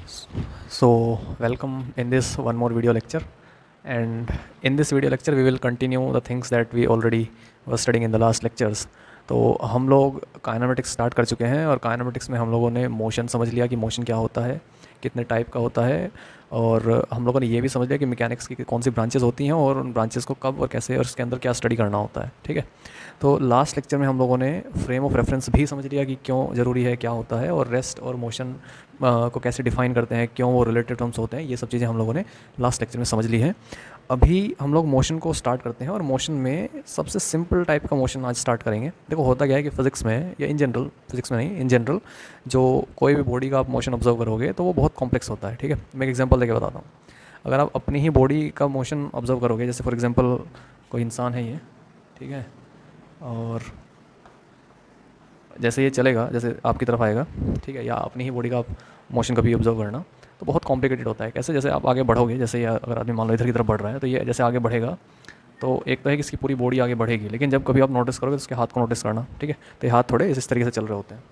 So, welcome in this one more video lecture. And in this video lecture, we will continue the things that we already were studying in the last lectures. तो हम लोग kinematics start कर चुके हैं और kinematics में हम लोगों ने मोशन समझ लिया कि मोशन क्या होता है, कितने टाइप का होता है, और हम लोगों ने ये भी समझ लिया कि मैकेनिक्स की कौन सी ब्रांचेस होती हैं और उन ब्रांचेस को कब और कैसे और उसके अंदर क्या स्टडी करना होता है। ठीक है, तो लास्ट लेक्चर में हम लोगों ने फ्रेम ऑफ रेफरेंस भी समझ लिया कि क्यों ज़रूरी है, क्या होता है, और रेस्ट और मोशन को कैसे डिफ़ाइन करते हैं, क्यों वो रिलेटेड टर्म्स होते हैं। ये सब चीज़ें हम लोगों ने लास्ट लेक्चर में समझ ली हैं। अभी हम लोग मोशन को स्टार्ट करते हैं और मोशन में सबसे सिंपल टाइप का मोशन आज स्टार्ट करेंगे। देखो होता क्या है कि फ़िज़िक्स में या इन जनरल, फिज़िक्स में नहीं, इन जनरल जो कोई भी बॉडी का आप मोशन ऑब्जर्व करोगे तो वो बहुत कॉम्प्लेक्स होता है। ठीक है, मैं एक एग्जांपल देके बताता हूँ। अगर आप अपनी ही बॉडी का मोशन ऑब्जर्व करोगे, जैसे फॉर एग्जांपल कोई इंसान है ये, ठीक है, और जैसे ये चलेगा, जैसे आपकी तरफ आएगा, ठीक है, या अपनी ही बॉडी का आप मोशन कभी ऑब्जर्व करना, तो बहुत कॉम्प्लिकेटेड होता है। कैसे? जैसे आप आगे बढ़ोगे, जैसे या अगर आदमी मान लो इधर की तरफ बढ़ रहा है, तो ये जैसे आगे बढ़ेगा तो एक तो है कि इसकी पूरी बॉडी आगे बढ़ेगी, लेकिन जब कभी आप नोटिस करोगे तो उसके हाथ को नोटिस करना। ठीक है, तो ये हाथ थोड़े इस तरीके से चल रहे होते हैं,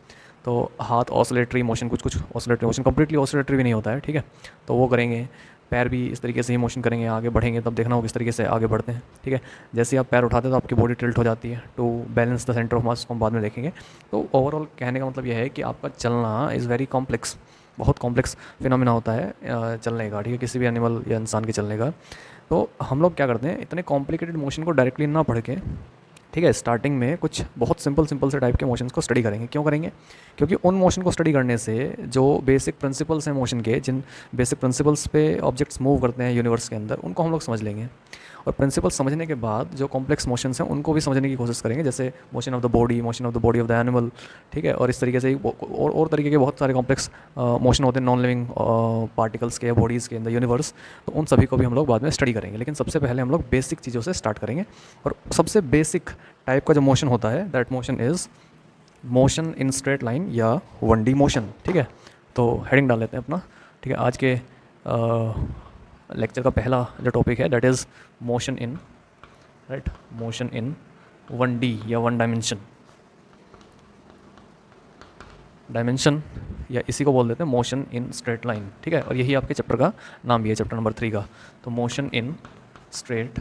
तो हाथ ऑसिलेटरी मोशन, कुछ कुछ ऑसिलेटरी मोशन, कंप्लीटली ऑसिलेटरी भी नहीं होता है। ठीक है, तो वो करेंगे। पैर भी इस तरीके से ही मोशन करेंगे, आगे बढ़ेंगे, तब देखना हो किस तरीके से आगे बढ़ते हैं। ठीक है, जैसे ही आप पैर उठाते हैं तो आपकी बॉडी टिल्ट हो जाती है to balance the centre of mass, को हम बाद में देखेंगे। तो ओवरऑल कहने का मतलब यह है कि आपका चलना इज़ वेरी कॉम्प्लेक्स, बहुत कॉम्प्लेक्स फिनोमिना होता है चलने का। ठीक है, किसी भी एनिमल या इंसान के चलने का। तो हम लोग क्या करते हैं, इतने कॉम्प्लिकेटेड मोशन को डायरेक्टली ना पढ़ के, ठीक है, स्टार्टिंग में कुछ बहुत सिंपल सिंपल से टाइप के मोशंस को स्टडी करेंगे। क्यों करेंगे? क्योंकि उन मोशन को स्टडी करने से जो बेसिक प्रिंसिपल्स हैं मोशन के, जिन बेसिक प्रिंसिपल्स पे ऑब्जेक्ट्स मूव करते हैं यूनिवर्स के अंदर, उनको हम लोग समझ लेंगे। और प्रिंसिपल समझने के बाद जो कॉम्प्लेक्स मोशंस हैं उनको भी समझने की कोशिश करेंगे, जैसे motion of the body, motion of the body of the animal. ठीक है, और इस तरीके से और तरीके के बहुत सारे कॉम्प्लेक्स मोशन होते हैं नॉन लिविंग पार्टिकल्स के, बॉडीज़ के इन द यूनिवर्स। तो उन सभी को भी हम लोग बाद में स्टडी करेंगे, लेकिन सबसे पहले हम लोग बेसिक चीज़ों से स्टार्ट करेंगे। और सबसे बेसिक टाइप का जो मोशन होता है, that motion is motion in straight line या 1D मोशन। ठीक है, तो हेडिंग डाल लेते हैं अपना। ठीक है, आज के लेक्चर का पहला जो टॉपिक है that is motion in, right, motion in 1D या 1 डायमेंशन, डायमेंशन, या इसी को बोल देते हैं मोशन इन स्ट्रेट लाइन। ठीक है, और यही आपके चैप्टर का नाम भी है, चैप्टर नंबर 3 का। तो मोशन इन स्ट्रेट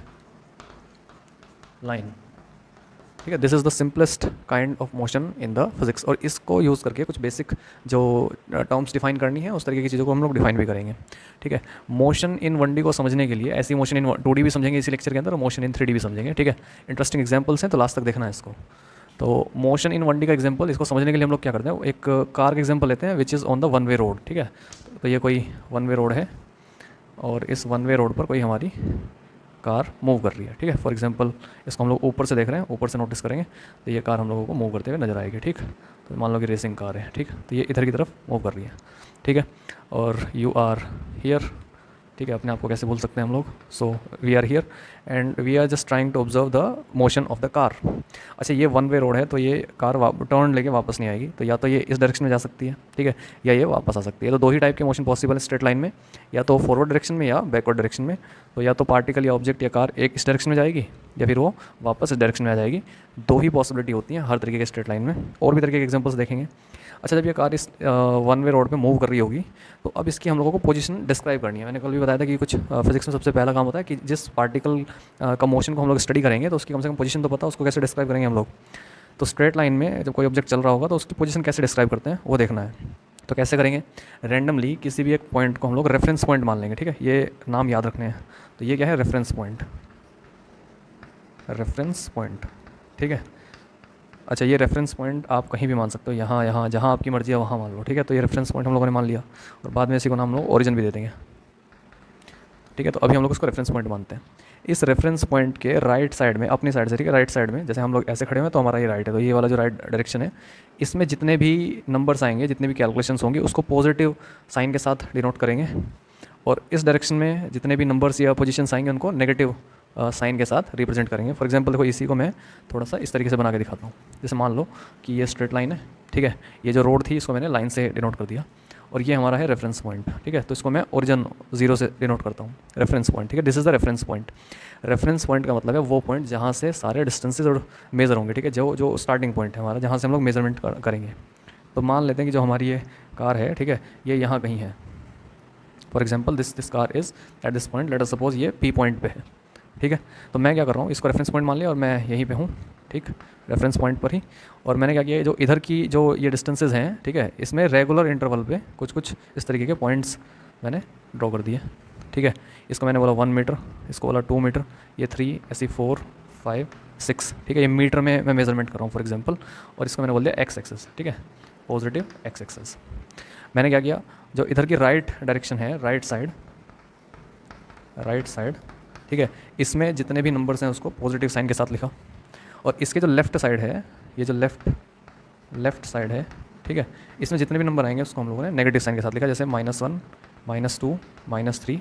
लाइन। ठीक है, this is the simplest kind of motion in the physics. और इसको यूज़ करके कुछ बेसिक जो टर्म्स डिफाइन करनी है, उस तरीके की चीज़ों को हम लोग डिफाइन भी करेंगे। ठीक है, मोशन इन 1D को समझने के लिए ऐसी मोशन इन 2D भी समझेंगे इसी लेक्चर के अंदर, और मोशन इन 3D भी समझेंगे। ठीक है, इंटरेस्टिंग एग्जाम्पल्स हैं, तो लास्ट तक देखना है इसको। तो मोशन इन 1D का एग्जाम्पल, इसको समझने के लिए हम लोग क्या करते हैं, एक कार का एग्जाम्पल लेते हैं which is on the 1 way road. ठीक है, तो ये कोई 1 वे रोड है और इस 1 वे रोड पर कोई हमारी कार मूव कर रही है। ठीक है, फॉर एग्जांपल इसको हम लोग ऊपर से देख रहे हैं, ऊपर से नोटिस करेंगे तो ये कार हम लोगों को मूव करते हुए नजर आएगी। ठीक, तो मान लो कि रेसिंग कार है। ठीक, तो ये इधर की तरफ मूव कर रही है। ठीक है, और यू आर हियर। ठीक है, अपने आप को कैसे भूल सकते हैं हम लोग। So we are here and we are just trying to observe the motion of the car. अच्छा, ये 1 वे रोड है, तो ये कार टर्न लेके वापस नहीं आएगी, तो या तो ये इस डायरेक्शन में जा सकती है, ठीक है, या ये वापस आ सकती है। तो दो ही टाइप के मोशन पॉसिबल है स्ट्रेट लाइन में, या तो फॉरवर्ड डायरेक्शन में या बैकवर्ड डायरेक्शन में। तो या तो पार्टिकल या ऑब्जेक्ट या कार एक इस डायरेक्शन में जाएगी, या फिर वो वापस इस डायरेक्शन में आ जाएगी। दो ही पॉसिबिलिटी होती हैं हर तरीके के स्ट्रेट लाइन में। और भी तरीके के एग्जाम्पल्स देखेंगे। अच्छा, जब ये कार इस 1 वे रोड पे मूव कर रही होगी, तो अब इसकी हम लोगों को पोजीशन डिस्क्राइब करनी है। मैंने कल भी बताया था कि कुछ फिजिक्स में सबसे पहला काम होता है कि जिस पार्टिकल का मोशन को हम लोग स्टडी करेंगे तो उसकी कम से कम पोजीशन तो पता, उसको कैसे डिस्क्राइब करेंगे हम लोग। तो स्ट्रेट लाइन में जब कोई ऑब्जेक्ट चल रहा होगा तो उसकी पोजीशन कैसे डिस्क्राइब करते हैं वो देखना है। तो कैसे करेंगे, रैंडमली किसी भी एक पॉइंट को हम लोग रेफरेंस पॉइंट मान लेंगे। ठीक है, ये नाम याद रखने हैं। तो ये क्या है, रेफरेंस पॉइंट, रेफरेंस पॉइंट। ठीक है, अच्छा, ये रेफरेंस पॉइंट आप कहीं भी मान सकते हो, यहाँ यहाँ जहाँ आपकी मर्जी है वहाँ मान लो। ठीक है, तो ये रेफरेंस पॉइंट हम लोगों ने मान लिया, और बाद में इसी को नाम हम लोग ओरिजिन भी दे देंगे। ठीक है, तो अभी हम लोग उसको रेफरेंस पॉइंट मानते हैं। इस रेफरेंस पॉइंट के राइट साइड में, अपनी साइड से, ठीक है, राइट साइड में, जैसे हम लोग ऐसे खड़े हुए हैं तो हमारा ये राइट है, तो ये वाला जो राइट डायरेक्शन है, इसमें जितने भी नंबर्स आएंगे, जितने भी कैलकुलेशंस होंगे, उसको पॉजिटिव साइन के साथ डिनोट करेंगे। और इस डायरेक्शन में जितने भी नंबर्स या पोजीशंस आएंगे उनको नेगेटिव साइन के साथ रिप्रेजेंट करेंगे। फॉर एग्जांपल देखो, इसी को मैं थोड़ा सा इस तरीके से बना के दिखाता हूँ। जैसे मान लो कि ये स्ट्रेट लाइन है, ठीक है, ये जो रोड थी इसको मैंने लाइन से डिनोट कर दिया, और ये हमारा है रेफरेंस पॉइंट। ठीक है, तो इसको मैं ओरिजिन 0 से डिनोट करता हूँ, रेफरेंस पॉइंट। ठीक है, this is the reference point. Reference point का मतलब है वो पॉइंट जहाँ से सारे डिस्टेंसेज और मेज़र होंगे। ठीक है, जो जो स्टार्टिंग पॉइंट है हमारा, जहाँ से हम लोग मेजरमेंट करेंगे। तो मान लेते हैं कि जो हमारी ये कार है, ठीक है, ये यहाँ कहीं है। For example this car is at this point, let us suppose ये पी पॉइंट पे है, ठीक है। तो मैं क्या कर रहा हूँ, इसको रेफरेंस पॉइंट मान लिया और मैं यहीं पे हूँ, ठीक, रेफरेंस पॉइंट पर ही। और मैंने क्या किया, जो इधर की जो ये डिस्टेंसेज हैं, ठीक है, इसमें रेगुलर इंटरवल पे कुछ कुछ इस तरीके के पॉइंट्स मैंने ड्रॉ कर दिए, ठीक है। इसको मैंने बोला 1 मीटर, इसको बोला 2 मीटर, ये 3, ऐसी 4, 5, 6, ठीक है। ये मीटर में मैं मेजरमेंट कर रहा हूँ फॉर एग्जांपल, और इसको मैंने बोल दिया एक्स एक्सेस, ठीक है, पॉजिटिव एक्स एक्सेस। मैंने क्या किया, जो इधर की राइट डायरेक्शन है, राइट साइड, ठीक है, इसमें जितने भी नंबर्स हैं उसको पॉजिटिव साइन के साथ लिखा। और इसके जो लेफ़्ट साइड है, ये जो लेफ़्ट साइड है, ठीक है, इसमें जितने भी नंबर आएंगे उसको हम लोगों ने नेगेटिव साइन के साथ लिखा, जैसे -1, -2, -3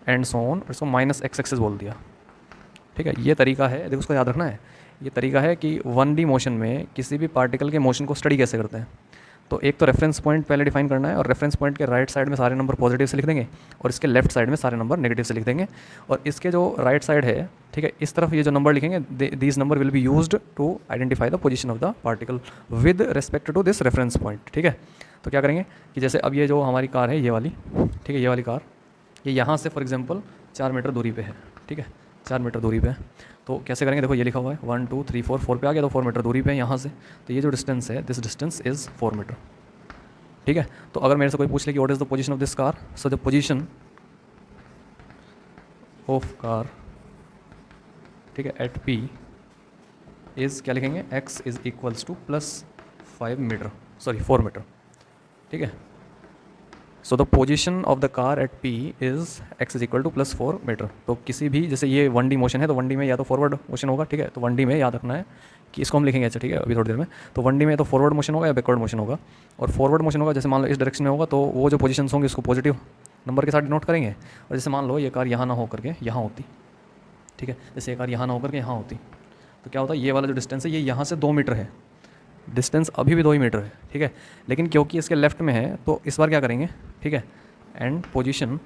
एंड सो ऑन, इसको माइनस एक्स एक्सेस बोल दिया, ठीक है। ये तरीका है, देखो उसको याद रखना है, ये तरीका है कि 1D मोशन में किसी भी पार्टिकल के मोशन को स्टडी कैसे करते हैं। तो एक तो रेफरेंस पॉइंट पहले डिफाइन करना है, और रेफरेंस पॉइंट के राइट साइड में सारे नंबर पॉजिटिव से लिख देंगे, और इसके लेफ्ट साइड में सारे नंबर नेगेटिव से लिख देंगे। और इसके जो राइट साइड है, ठीक है, इस तरफ ये जो नंबर लिखेंगे, these number will be used to identify the position of the particle with respect to this reference point, ठीक है। तो क्या करेंगे कि जैसे अब ये जो हमारी कार है, ये वाली, ठीक है, ये वाली कार, ये यहाँ से फॉर एग्जाम्पल 4 मीटर दूरी पे है, ठीक है, 4 मीटर दूरी पे है। तो कैसे करेंगे, देखो ये लिखा हुआ है 1 2 3 4, 4 पे आ गया, तो 4 मीटर दूरी पे है यहाँ से। तो ये जो डिस्टेंस है, दिस डिस्टेंस इज़ 4 मीटर, ठीक है। तो अगर मेरे से कोई पूछ ले कि what is the position of this car, so the position of car, ठीक है, एट पी इज़, क्या लिखेंगे, x is equals to +5 metre, sorry 4 metre, ठीक है। So the position of the car at P is x is equal to +4 metre. तो किसी भी, जैसे ये 1D मोशन है, तो 1D में या तो फॉरवर्ड मोशन होगा, ठीक है। तो 1D में याद रखना है कि इसको हम लिखेंगे, अच्छा ठीक है, अभी थोड़ी देर में। तो 1D में तो फॉरवर्ड मोशन होगा या बैकवर्ड मोशन होगा। और फॉरवर्ड मोशन होगा, जैसे मान लो इस डायरेक्शन में होगा, तो वो जो पोजीशंस होंगे उसको पॉजिटिव नंबर के साथ डिनोट करेंगे। और जैसे मान लो ये कार यहाँ ना हो करके यहाँ होती, ठीक है, जैसे ये कार यहाँ ना हो करके यहाँ होती, तो क्या होता है, ये वाला जो डिस्टेंस है, ये यहाँ से 2 मीटर है, डिस्टेंस अभी भी 2 ही मीटर है, ठीक है। लेकिन क्योंकि इसके लेफ्ट में है, तो इस बार क्या करेंगे, ठीक है, and position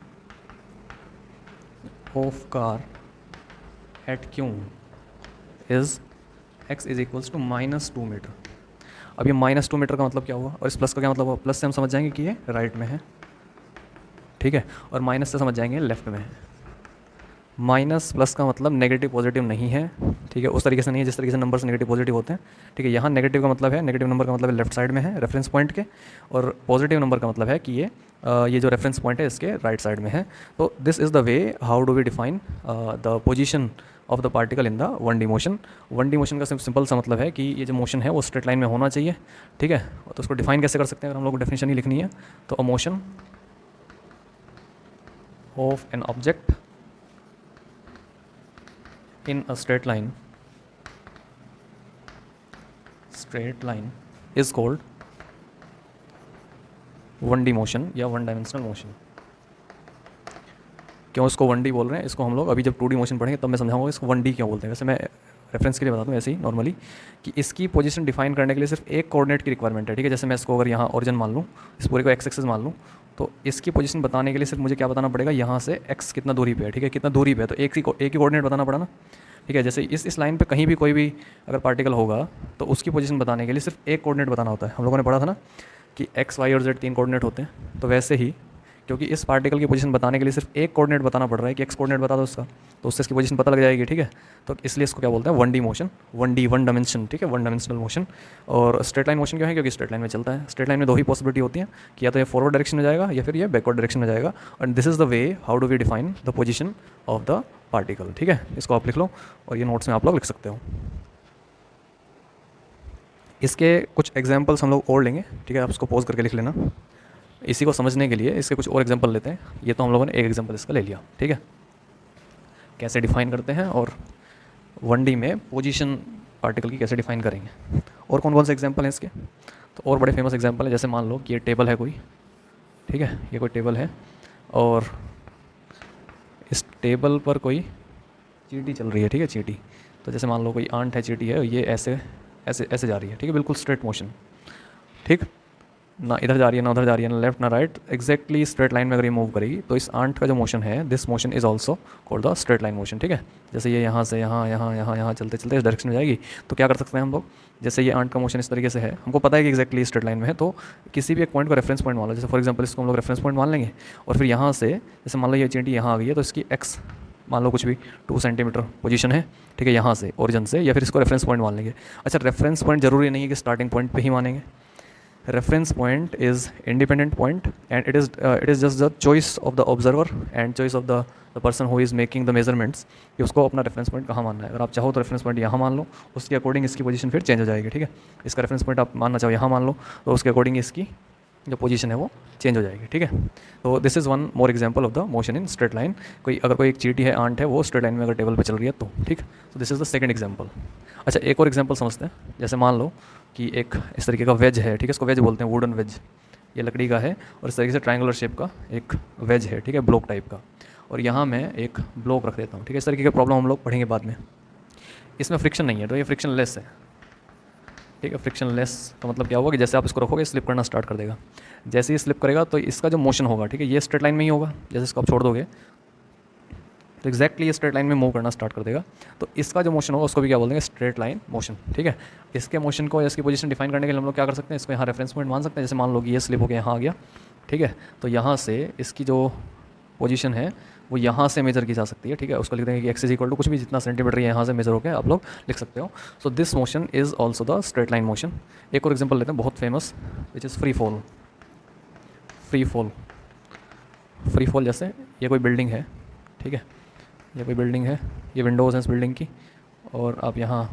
of car at Q is x is equals to -2 metre. अब ये -2 मीटर का मतलब क्या हुआ, और इस प्लस का क्या मतलब हुआ, प्लस से हम समझ जाएंगे कि ये राइट में है, ठीक है, और माइनस से समझ जाएंगे लेफ्ट में है। माइनस प्लस का मतलब नेगेटिव पॉजिटिव नहीं है, ठीक है, उस तरीके से नहीं है जिस तरीके से नंबर से नेगेटिव पॉजिटिव होते हैं, ठीक है। यहाँ नेगेटिव का मतलब है, नेगेटिव नंबर का मतलब है लेफ्ट साइड में है रेफरेंस पॉइंट के, और पॉजिटिव नंबर का मतलब है कि ये जो रेफरेंस पॉइंट है इसके राइट साइड में है। तो this is the way how do we define the position of the particle in the 1D motion. 1D motion का सिंपल सा मतलब है कि ये जो मोशन है वो स्ट्रेट लाइन में होना चाहिए, ठीक है। तो उसको डिफाइन कैसे कर सकते हैं, अगर हम लोग को डेफिनेशन ही लिखनी है, तो a motion of an object in a straight line is called 1D motion या 1 dimensional motion। क्यों इसको 1D बोल रहे हैं, इसको हम लोग अभी जब 2D मोशन पढ़ेंगे तब मैं समझाऊंगा इसको 1D क्यों बोलते हैं। वैसे मैं रेफरेंस के लिए बता दूं ऐसे ही नॉर्मली, कि इसकी पोजीशन डिफाइन करने के लिए सिर्फ एक कोऑर्डिनेट की रिक्वायरमेंट है, ठीक है। जैसे मैं इसको अगर यहाँ ओरिजिन मान लूँ, इस पूरे को एक्स एक्सिस मान लूँ, तो इसकी पोजीशन बताने के लिए सिर्फ मुझे क्या बताना पड़ेगा, यहाँ से x कितना दूरी पे है, ठीक है, कितना दूरी पे है, तो एक ही कोऑर्डिनेट बताना पड़ा ना, ठीक है। जैसे इस लाइन पे कहीं भी कोई भी अगर पार्टिकल होगा तो उसकी पोजीशन बताने के लिए सिर्फ एक कोऑर्डिनेट बताना होता है। हम लोगों ने पढ़ा था ना कि x, y और z 3 कोऑर्डिनेट होते हैं। तो वैसे ही क्योंकि इस पार्टिकल की पोजीशन बताने के लिए सिर्फ एक कोऑर्डिनेट बताना पड़ रहा है कि x कोऑर्डिनेट बता दो उसका, तो उससे इसकी पोजीशन पता लग जाएगी, ठीक है। तो इसलिए इसको क्या बोलते हैं, 1D मोशन, 1D 1 डायमेंशन, ठीक है, 1 डायमेंशनल मोशन। और स्ट्रेट लाइन मोशन क्यों है, क्योंकि स्ट्रेट लाइन में चलता है। स्ट्रेट लाइन में दो ही पॉसिबिलिटी होती है कि या तो ये फॉरवर्ड डायरेक्शन में जाएगा या फिर ये बैकवर्ड डायरेक्शन में जाएगा। And this is the way how do we define the position of the particle, ठीक है। इसको आप लिख लो और ये नोट्स में आप लोग लिख सकते हो। इसके कुछ एग्जाम्पल्स हम लोग और लेंगे, ठीक है, आप इसको पॉज करके लिख लेना। इसी को समझने के लिए इसके कुछ और एग्जांपल लेते हैं। ये तो हम लोगों ने एक एग्जांपल इसका ले लिया, ठीक है, कैसे डिफाइन करते हैं और 1D में पोजीशन पार्टिकल की कैसे डिफाइन करेंगे। और कौन कौन से एग्जांपल हैं इसके, तो और बड़े फेमस एग्जांपल है, जैसे मान लो कि ये टेबल है कोई, ठीक है, ये कोई टेबल है और इस टेबल पर कोई चींटी चल रही है, ठीक है, चींटी। तो जैसे मान लो कोई आंट है, चींटी है, ये ऐसे ऐसे ऐसे जा रही है, ठीक है, बिल्कुल स्ट्रेट मोशन, ठीक। ना इधर जा रही है ना उधर जा रही है, ना लेफ्ट ना राइट, एग्जैक्टली स्ट्रेट लाइन में अगर ये मूव करेगी तो इस आंट का जो मोशन है, this motion is also called the straight line motion, ठीक है। जैसे ये यहाँ से यहाँ यहाँ यहाँ यहाँ चलते चलते इस डायरेक्शन में जाएगी, तो क्या कर सकते हैं हम लोग, जैसे ये आंट का मोशन इस तरीके से है, हमको पता है कि एक्जैक्टली स्ट्रेट लाइन में है, तो किसी भी एक पॉइंट को रेफरेंस पॉइंट मान लो, जैसे फॉर एग्जाम्पल इसको हम लोग रेफरेंस पॉइंट मान लेंगे, और फिर यहाँ से जैसे मान लो ये चींटी यहाँ आ गई है, तो इसकी एक्स मान लो कुछ भी 2 सेंटीमीटर पोजीशन है, ठीक है, यहाँ से ओरिजिन से, या फिर इसको रेफरेंस पॉइंट मान लेंगे। अच्छा, रेफरेंस पॉइंट जरूरी नहीं है कि स्टार्टिंग पॉइंट पे ही मानेंगे, reference point is independent point and it is just the choice of the observer and choice of the person who is making the measurements कि उसको अपना रेफरेंस पॉइंट कहाँ मानना है। अगर आप चाहो तो रेफरेंस पॉइंट यहाँ मान लो, उसके अकॉर्डिंग इसकी पोजीशन फिर चेंज हो जाएगी, ठीक है। इसका रेफरेंस पॉइंट आप मानना चाहो यहाँ मान लो, तो उसके अकॉर्डिंग इसकी जो पोजीशन है वो चेंज हो जाएगी, ठीक है। तो this is one more example of the motion in straight line. कोई एक चींटी है, आंट है, वो स्ट्रेट लाइन में अगर टेबल पे चल रही है तो, ठीक। तो this is the second example. अच्छा, एक और एग्जांपल समझते हैं। जैसे मान लो कि एक इस तरीके का वेज है, ठीक है, इसको वेज बोलते हैं, वुडन वेज, ये लकड़ी का है, और इस तरीके से ट्रायंगुलर शेप का एक वेज है, ठीक है, ब्लॉक टाइप का, और यहाँ मैं एक ब्लॉक रख देता हूँ, ठीक है। इस तरीके की प्रॉब्लम हम लोग पढ़ेंगे बाद में। इसमें फ्रिक्शन नहीं है, तो ये फ्रिक्शन लेस है, ठीक है। फ्रिक्शन लेस का मतलब क्या होगा कि जैसे आप इसको रखोगे स्लिप करना स्टार्ट कर देगा, जैसे ही स्लिप करेगा तो इसका जो मोशन होगा, ठीक है, ये स्ट्रेट लाइन में ही होगा। जैसे इसको आप छोड़ दोगे तो एक्जैक्टली ये स्ट्रेट लाइन में मूव करना स्टार्ट कर देगा, तो इसका जो मोशन होगा उसको भी क्या बोल देंगे, स्ट्रेट लाइन मोशन, ठीक है। इसके मोशन को, इसकी पोजीशन डिफाइन करने के लिए हम लोग क्या कर सकते हैं, इसको यहाँ रेफरेंस पॉइंट मान सकते हैं। जैसे मान लो कि ये स्लिप होकर यहाँ आ गया, ठीक है, तो यहाँ से इसकी जो पोजीशन है वो यहाँ से मेजर की जा सकती है, ठीक है। उसको लिख देंगे कि एक्स इज इक्वल टू कुछ भी जितना सेंटीमीटर यहाँ से मेजर होकर आप लोग लिख सकते हो। So this motion is also the straight line motion. एक और एग्जाम्पल लेते हैं बहुत famous, which is free fall. Free fall, free fall, जैसे ये कोई बिल्डिंग है, ठीक है, ये कोई बिल्डिंग है, ये विंडोज़ हैं इस बिल्डिंग की, और आप यहाँ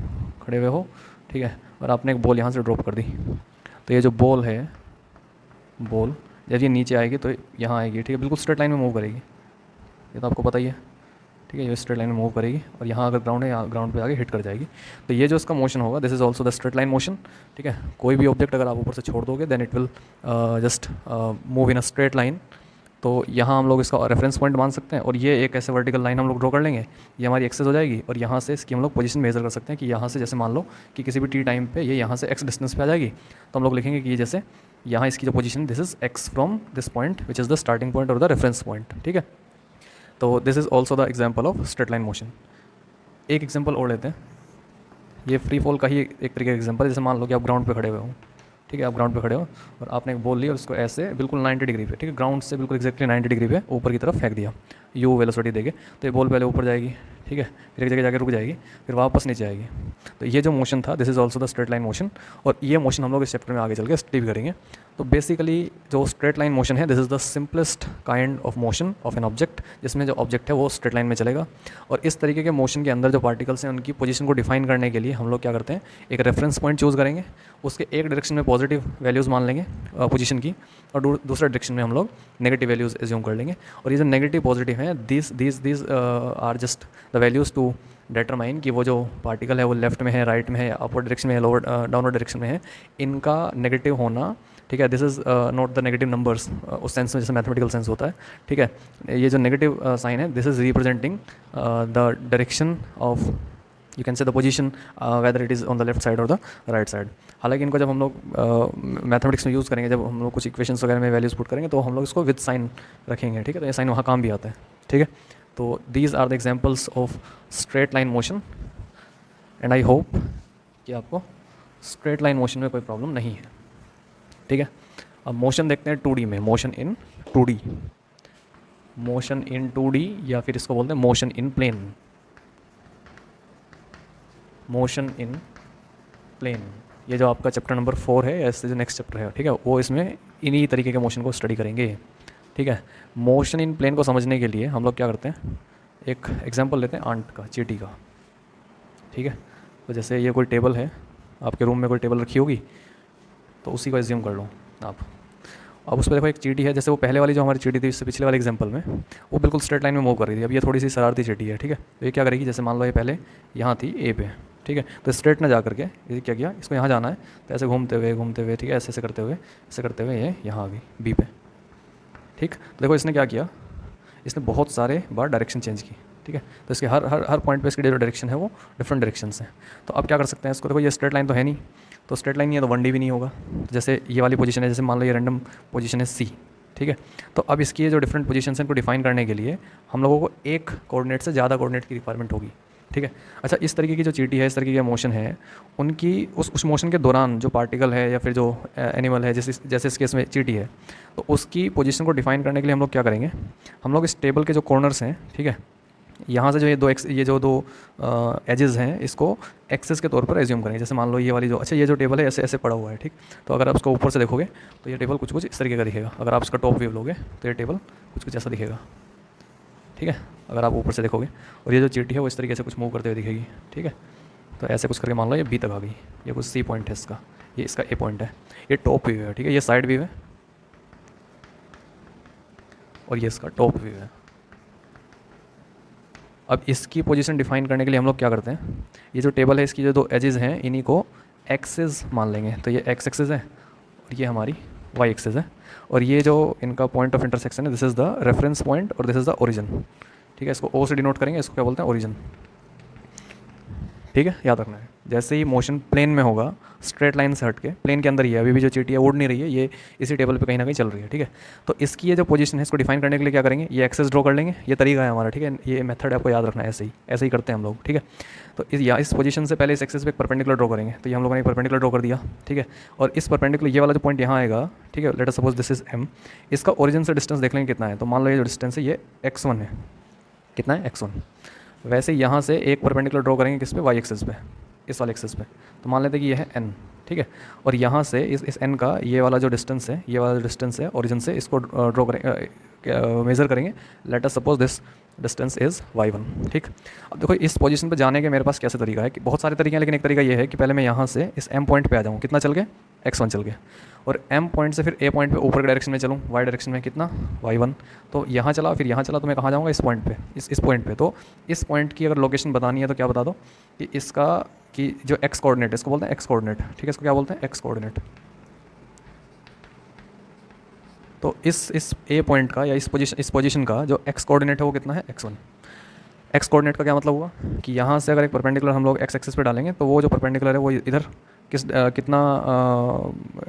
खड़े हुए हो, ठीक है, और आपने एक बॉल यहाँ से ड्रॉप कर दी, तो ये जो बॉल है, बॉल जब ये नीचे आएगी तो यहाँ आएगी, ठीक है, बिल्कुल स्ट्रेट लाइन में मूव करेगी, ये तो आपको पता ही है, ठीक है। ये स्ट्रेट लाइन में मूव करेगी, और यहाँ अगर ग्राउंड है, यहाँ ग्राउंड पे आगे हिट कर जाएगी। तो ये जो इसका मोशन होगा, this is also the straight line motion, ठीक है। कोई भी ऑब्जेक्ट अगर आप ऊपर से छोड़ दोगे, then it will just move in a straight line. तो यहाँ हम लोग इसका रेफरेंस पॉइंट मान सकते हैं, और ये एक ऐसे वर्टिकल लाइन हम लोग ड्रॉ कर लेंगे, ये हमारी एक्सेस हो जाएगी, और यहाँ से इसकी हम लोग पोजीशन मेजर कर सकते हैं कि यहाँ से, जैसे मान लो कि किसी भी टी टाइम पे ये यहाँ से एक्स डिस्टेंस पे आ जाएगी, तो हम लोग लिखेंगे कि ये जैसे यहाँ इसकी जो position, this is x from this point which is the starting point और द रेफरेंस पॉइंट, ठीक है। तो this is also the example of straight line motion. एक एग्जाम्पल और लेते हैं, ये फ्री फॉल का ही एक तरीके का एग्जाम्पल। जैसे मान लो कि आप ग्राउंड पे खड़े हुए हो, ठीक है, आप ग्राउंड पे खड़े हो और आपने एक बॉल ली और उसको ऐसे बिल्कुल 90 डिग्री पे, ठीक है, ग्राउंड से बिल्कुल एक्जैक्टली 90 डिग्री पे ऊपर की तरफ फेंक दिया, यू वेलोसिटी देके, तो ये बॉल पहले ऊपर जाएगी, ठीक है, फिर एक जगह जाकर रुक जाएगी, फिर वापस नीचे आएगी। तो ये जो मोशन था, this is also the straight line motion, और ये मोशन हम लोग इस चैप्टर में आगे चल के स्टडी करेंगे। तो बेसिकली जो स्ट्रेट लाइन मोशन है, this is the simplest kind of motion of an object, जिसमें जो ऑब्जेक्ट है वो स्ट्रेट लाइन में चलेगा। और इस तरीके के मोशन के अंदर जो पार्टिकल्स हैं, उनकी पोजीशन को डिफाइन करने के लिए हम लोग क्या करते हैं, एक रेफरेंस पॉइंट चूज़ करेंगे, उसके एक डायरेक्शन में पॉजिटिव वैल्यूज़ मान लेंगे पोजीशन की, और दूसरे डायरेक्शन में हम लोग नेगेटिव वैल्यूज़ एज्यूम कर लेंगे। और ये जो नेगेटिव पॉजिटिव हैं, these are just the values to determine कि वो जो पार्टिकल है वो लेफ्ट में है, राइट में है, अपवर्ड डायरेक्शन में है, लोअर डाउनवर्ड डायरेक्शन में है, इनका नेगेटिव होना, ठीक है। This is not the negative numbers उस सेंस में जैसे मैथमेटिकल सेंस होता है, ठीक है। ये जो नेगेटिव साइन है, this is representing the direction of, you can से the position whether it is on the left side और द राइट साइड। हालांकि इनको जब हम लोग मैथमेटिक्स में यूज़ करेंगे, जब हम लोग कुछ इक्वेशंस वगैरह में वैल्यूज पुट करेंगे, तो हम लोग इसको विद साइन रखेंगे, ठीक है। तो ये साइन वहाँ काम भी आता है, ठीक है। तो these are the examples of straight line motion, and I hope कि आपको स्ट्रेट लाइन मोशन में कोई प्रॉब्लम नहीं है, ठीक है। अब मोशन देखते हैं 2D में, motion in 2D, motion in 2D, या फिर इसको बोलते हैं motion in plane, motion in plane. ये जो आपका चैप्टर नंबर 4 है, ऐसे जो नेक्स्ट चैप्टर है, ठीक है, वो इसमें इन्हीं तरीके के मोशन को स्टडी करेंगे, ठीक है। मोशन इन प्लेन को समझने के लिए हम लोग क्या करते हैं, एक एग्जांपल लेते हैं आंट का, चींटी का, ठीक है। तो जैसे ये कोई टेबल है, आपके रूम में कोई टेबल रखी होगी, तो उसी को एज्यूम कर लो आप। अब उस पर देखो एक चींटी है, जैसे वो पहले वाली जो हमारी चींटी थी, इससे पिछले वाले एग्जांपल में वो बिल्कुल स्ट्रेट लाइन में मूव कर रही थी। अब ये थोड़ी सी शरारती चींटी है, ठीक है। तो ये क्या करेगी, जैसे मान लो ये पहले यहाँ थी ए पे, ठीक है, तो स्ट्रेट ना जा करके ये क्या किया, इसको यहाँ जाना है, तो ऐसे घूमते हुए, ठीक है, ऐसे ऐसे करते हुए ये यहाँ आ गई बी पे, ठीक। तो देखो इसने क्या किया, इसने बहुत सारे बार डायरेक्शन चेंज की, ठीक ठीक है। तो इसके हर हर हर पॉइंट पे इसकी जो डायरेक्शन है वो डिफरेंट डायरेक्शन है। तो अब क्या कर सकते हैं इसको, देखो ये स्ट्रेट लाइन तो है नहीं, तो स्ट्रेट लाइन नहीं है तो 1D भी नहीं होगा। जैसे ये वाली पोजीशन है, जैसे मान लो ये रैंडम पोजीशन है C, ठीक है। तो अब इसकी ये जो डिफरेंट पोजीशन है इनको डिफाइन करने के लिए हम लोगों को एक कोऑर्डिनेट से ज़्यादा कोऑर्डिनेट की रिक्वायरमेंट होगी, ठीक है। अच्छा, इस तरीके की जो चीटी है, इस तरीके का मोशन है, उनकी उस मोशन के दौरान जो पार्टिकल है या फिर जो एनिमल है, जैसे जैसे इस केस में चीटी है, तो उसकी पोजीशन को डिफाइन करने के लिए हम लोग क्या करेंगे, हम लोग इस टेबल के जो कॉर्नर्स हैं, ठीक है, यहाँ से जो ये जो दो एजेस हैं इसको एक्सेस के तौर पर एज्यूम करेंगे। जैसे मान लो ये वाली जो, अच्छा ये जो टेबल है ऐसे ऐसे पड़ा हुआ है, ठीक। तो अगर आप उसको ऊपर से देखोगे तो ये टेबल कुछ कुछ इस तरीके का दिखेगा। अगर आप इसका टॉप व्यू लोगे तो ये टेबल कुछ कुछ ऐसा दिखेगा, ठीक है, अगर आप ऊपर से देखोगे। और ये जो चीटी है वो इस तरीके से कुछ मूव करते हुए दिखेगी, ठीक है। तो ऐसे कुछ करके मान लो ये बी तक आ गई, ये कुछ सी पॉइंट है इसका, ये इसका ए पॉइंट है, ये टॉप व्यू है, ठीक है, ये साइड व्यू है और ये इसका टॉप व्यू है। अब इसकी पोजीशन डिफाइन करने के लिए हम लोग क्या करते हैं, ये जो टेबल है इसकी जो दो एजेस हैं इन्हीं को एक्सेस मान लेंगे। तो ये एक्स एक्सेस है और ये हमारी वाई एक्सेस है, और ये जो इनका पॉइंट ऑफ इंटरसेक्शन है this is the reference point और दिस इज़ द ओरिजिन, ठीक है। इसको ओ से डिनोट करेंगे, इसको क्या बोलते हैं, ओरिजिन, ठीक है, याद रखना है। जैसे ही मोशन प्लेन में होगा, स्ट्रेट लाइन से हट के, प्लेन के अंदर ही है, अभी भी जो चीटी है उड़ नहीं रही है, ये इसी टेबल पे कहीं ना कहीं चल रही है, ठीक है। तो इसकी ये जो पोजीशन है इसको डिफाइन करने के लिए क्या करेंगे, ये एक्सेस ड्रॉ कर लेंगे, ये तरीका है हमारा, ठीक है, ये मेथड आपको याद रखना है, ऐसे ही करते हैं हम लोग, ठीक है। तो इस पोजीशन से पहले इस एक्सेस पे एक परपेंडिकुलर ड्रॉ करेंगे, तो ये हम लोगों ने परपेंडिकुलर ड्रॉ कर दिया, ठीक है। और इस परपेंडिकुलर ये वाला जो पॉइंट यहाँ आएगा, ठीक है, let us suppose this is M, इसका ओरिजिन से डिस्टेंस देख लेंगे कितना है। तो मान लो ये जो डिस्टेंस है ये x1 है, कितना है, x1। वैसे यहाँ से एक परपेंडिकुलर ड्रॉ करेंगे किस पे, वाई एक्सेस पे, इस वाले एक्सेस पे। तो मान लेते हैं कि ये है n, ठीक है। और यहाँ से इस n का ये वाला जो डिस्टेंस है, ये वाला जो डिस्टेंस है ओरिजिन से, इसको ड्रॉ करेंगे, मेज़र करेंगे। Let us suppose this distance is y1, ठीक। अब देखो इस पोजीशन पे जाने के मेरे पास कैसे तरीका है, कि बहुत सारे तरीके हैं, लेकिन एक तरीका ये है कि पहले मैं यहाँ से इस m पॉइंट पे आ जाऊँ, कितना चल के, x1 चल के, और m पॉइंट से फिर a पॉइंट पे ऊपर के डायरेक्शन में चलूँ, y डायरेक्शन में कितना, y1। तो यहाँ चला फिर यहाँ चला, तो मैं कहाँ जाऊँगा, इस पॉइंट पे, इस पॉइंट पे। तो इस पॉइंट की अगर लोकेशन बतानी है तो क्या बता दो कि इसका, कि जो x कोऑर्डिनेट, इसको बोलते हैं x कोऑर्डिनेट, ठीक है, इसको क्या बोलते हैं, x कोऑर्डिनेट। तो इस a पॉइंट का या इस पोजीशन का जो x कोऑर्डिनेट है वो कितना है, x1। x कोऑर्डिनेट का क्या मतलब हुआ कि यहाँ से अगर एक परपेंडिकुलर हम लोग x एक्सिस पे डालेंगे तो वो जो परपेंडिकुलर है वो इधर कितना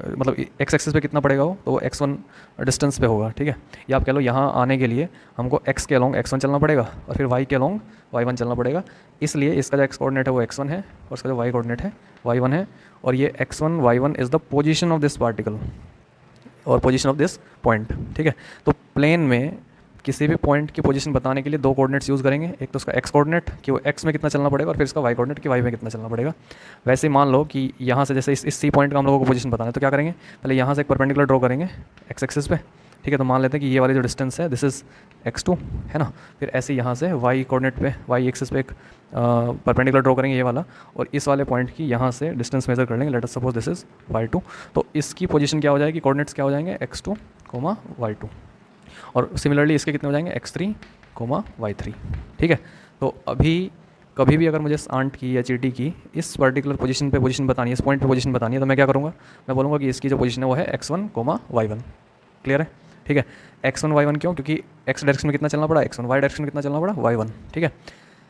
मतलब x एक्सिस पे कितना पड़ेगा वो, तो वो x1 डिस्टेंस पे होगा, ठीक है। या आप कह लो यहाँ आने के लिए हमको x के अलोंग x1 चलना पड़ेगा और फिर y के अलोंग y1 चलना पड़ेगा। इसलिए इसका जो x कोऑर्डिनेट है वो x1 है और इसका जो y कोऑर्डिनेट है y1 है, और ये x1 y1 is the position of this particle और पोजीशन ऑफ दिस पॉइंट, ठीक है। तो प्लेन में किसी भी पॉइंट की पोजीशन बताने के लिए दो कोऑर्डिनेट्स यूज़ करेंगे, एक तो उसका x कोऑर्डिनेट कि वो x में कितना चलना पड़ेगा, और फिर इसका y कोऑर्डिनेट कि y में कितना चलना पड़ेगा। वैसे ही मान लो कि यहाँ से जैसे इस C पॉइंट का हम लोगों को पोजीशन बताना है, तो क्या करेंगे, पहले यहाँ से एक परपेंडिकुलर ड्रॉ करेंगे x एक्सिस पे, ठीक है। तो मान लेते हैं कि ये वाली जो डिस्टेंस है दिस इज़ x2, है ना। फिर ऐसे यहाँ से y कोऑर्डिनेट पे, y एक्सिस पे एक परपेंडिकुलर ड्रॉ करेंगे ये वाला, और इस वाले पॉइंट की यहाँ से डिस्टेंस मेजर कर लेंगे, let us suppose this is y2। तो इसकी पोजीशन क्या हो जाएगी, कोऑर्डिनेट्स क्या हो जाएंगे, x2, y2, और सिमिलरली इसके कितने हो जाएंगे, x3, y3, ठीक है। तो अभी कभी भी अगर मुझे आंट की या चीटी की इस पर्टिकुलर पोजीशन पे पोजीशन बतानी है, इस पॉइंट पे पोजीशन बतानी है, तो मैं क्या करूँगा, मैं बोलूँगा कि इसकी जो पोजीशन है वो है x1, y1। क्लियर है, ठीक है। x1 y1 क्यों, क्योंकि x डायरेक्शन में कितना चलना पड़ा, x1, y डायरेक्शन में कितना चलना पड़ा, y1, ठीक है।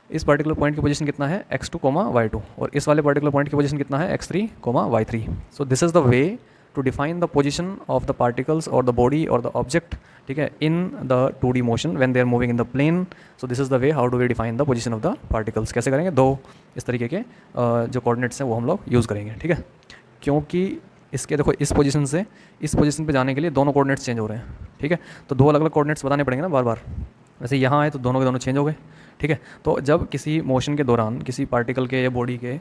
इस पर्टिकुलर पॉइंट की पोजीशन कितना है, x2, y2, और इस वाले पर्टिकुलर पॉइंट की पोजीशन कितना है, x3, y3। So this is the way to define the position of the particles or the body or the object, ठीक है, in the 2D motion when they are moving in the plane. So this is the way how do we define the position of the particles। कैसे करेंगे, दो इस तरीके के जो coordinates हैं वो हम लोग यूज़ करेंगे, ठीक है। क्योंकि इसके देखो इस पोजीशन से इस पोजीशन पे जाने के लिए दोनों कोऑर्डिनेट्स चेंज हो रहे हैं, ठीक है। तो दो अलग अलग कोऑर्डिनेट्स बताने पड़ेंगे ना बार बार। वैसे यहाँ आए तो दोनों के दोनों चेंज हो गए, ठीक है। तो जब किसी मोशन के दौरान किसी पार्टिकल के या बॉडी के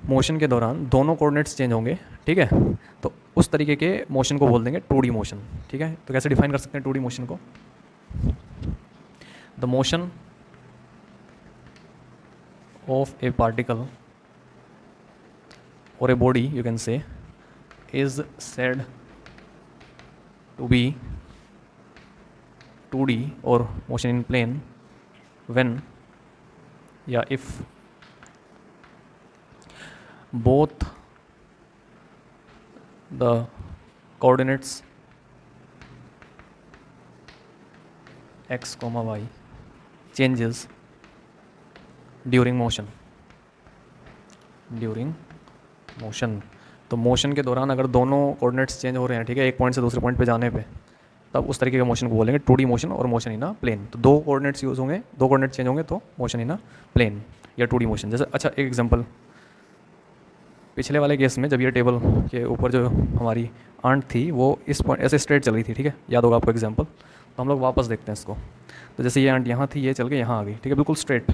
मोशन के दौरान दोनों कोऑर्डिनेट्स चेंज होंगे, ठीक है, तो उस तरीके के मोशन को बोल देंगे 2D मोशन, ठीक है। तो कैसे डिफाइन कर सकते हैं 2D मोशन को, the motion of a particle और a body you can say is said to be 2D और मोशन इन प्लेन व्हेन या if both the coordinates x, y changes during motion, during motion, तो motion के दौरान अगर दोनों coordinates change हो रहे हैं, ठीक है, एक पॉइंट से दूसरे पॉइंट पे जाने पे, तब उस तरीके के मोशन को बोलेंगे 2D मोशन और मोशन इन अ प्लेन। तो दो कोऑर्डिनेट्स यूज़ होंगे, दो कोऑर्डिनेट चेंज होंगे तो मोशन इन अ प्लेन या 2D मोशन। जैसे अच्छा एक एग्जांपल, पिछले वाले केस में जब ये टेबल के ऊपर जो हमारी आंट थी वो इस पॉइंट ऐसे स्ट्रेट चल रही थी, ठीक है, याद होगा आपको एग्जांपल। तो हम लोग वापस देखते हैं इसको। तो जैसे ये आंट यहाँ थी, ये चल के यहाँ आ गई, ठीक है, बिल्कुल स्ट्रेट।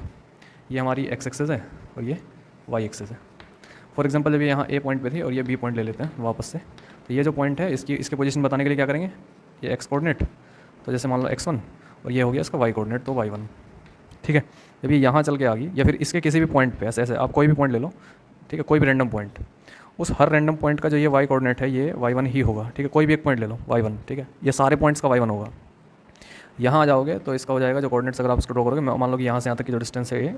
ये हमारी एक्स एक्सेस है और ये वाई एक्सेस है। फॉर एग्जांपल जब ये यहाँ ए पॉइंट पे थी और ये बी पॉइंट ले लेते हैं वापस से, तो ये जो पॉइंट है इसके पोजीशन बताने के लिए क्या करेंगे, ये एक्स कोऑर्डिनेट, तो जैसे मान लो x1 और ये हो गया इसका y कोऑर्डिनेट, तो y1, ठीक है। जब ये यहाँ चल के आ गई या फिर इसके किसी भी पॉइंट पे, ऐसे ऐसे आप कोई भी पॉइंट ले लो, ठीक है, कोई भी रैंडम पॉइंट, उस हर रैंडम पॉइंट का जो ये y कोऑर्डिनेट है ये y1 ही होगा, ठीक है, कोई भी एक पॉइंट ले लो y1, ठीक है, ये सारे पॉइंट्स का y1 होगा। यहाँ आ जाओगे तो इसका हो जाएगा जो कोऑर्डिनेट्स, अगर आप इसको ड्रॉ करोगे, मान लो कि यहाँ से यहाँ तक की जो डिस्टेंस है ये